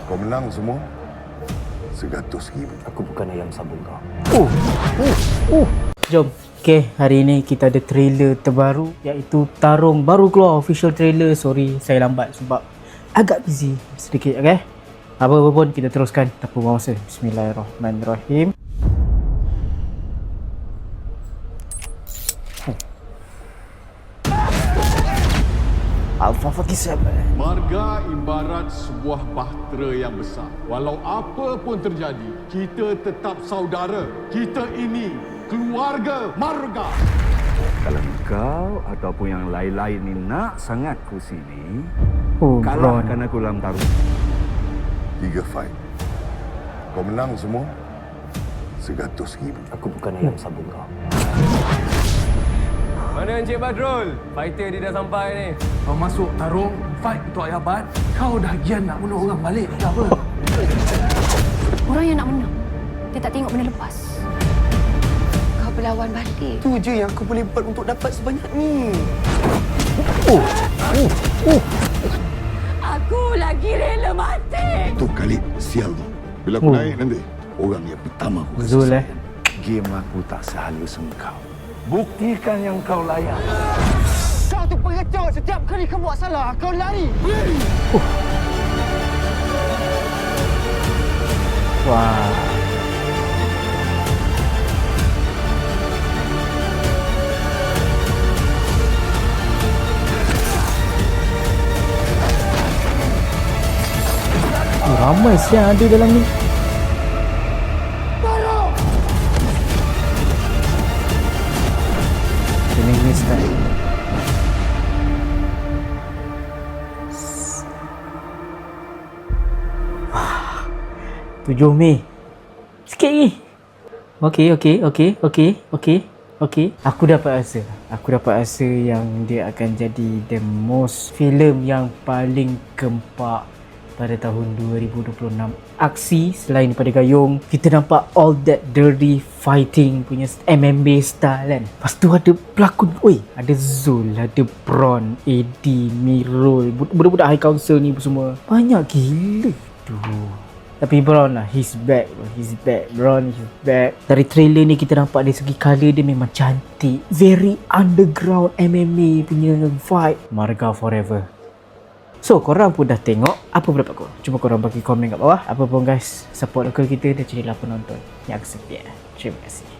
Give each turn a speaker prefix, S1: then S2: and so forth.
S1: Kau menang semua. 100,000.
S2: Aku bukan ayam sabung kau.
S3: Jom. Okay, hari ini kita ada trailer terbaru iaitu Tarung. Baru keluar official trailer. Sorry, saya lambat sebab agak busy sedikit, okay? Apa-apa pun kita teruskan tanpa buang masa. Bismillahirrahmanirrahim. Alpha 47.
S4: Marga ibarat sebuah bahtera yang besar. Walau apa pun terjadi, kita tetap saudara. Kita ini keluarga Marga.
S5: Kalau kau ataupun yang lain-lain ni nak sangat kursi ni,
S3: Oh,
S5: kalahkan aku dalam tarung.
S1: 3 fight. Kau menang semua. 100,000.
S2: Aku bukan ayam sabung kau.
S6: Mana Encik Badrul? Fighter dia dah sampai ni.
S7: Kau masuk tarung, fight untuk Ayabat. Kau dah gian nak bunuh orang balik ke apa?
S8: Orang yang nak menang, dia tak tengok benda lepas. Kau berlawan balik.
S2: Itu je yang aku boleh buat untuk dapat sebanyak ni.
S8: Aku lagi rela mati.
S1: Tu kali sial tu. Bila aku naik nanti, orang yang pertama aku kasi
S3: Zul
S1: sayang.
S5: Game aku tak sehalus engkau. Buktikan yang kau layak.
S9: Kau tu pengecut. Setiap kali kau buat salah, kau lari.
S3: Wah. Ramai sih yang ada dalam ni. Ini style. 7 Mei. Sikit lagi. Okey. Aku dapat rasa yang dia akan jadi the most filem yang paling gempak pada tahun 2026. Aksi selain daripada gayung, kita nampak all that dirty fighting punya MMA style kan. Lepas tu ada pelakon, ada Zul, ada Bron, AD, Mirul, budak-budak High Council ni semua. Banyak gila. Tapi Bron lah, he's back. Bron, he's back. Dari trailer ni kita nampak dari segi colour dia memang cantik. Very underground MMA punya vibe. Marga forever. So, korang pun dah tengok. Apa pendapat korang? Cuba korang bagi komen kat bawah. Apa pun guys, support lokal kita dan jadilah penonton yang setia. Terima kasih.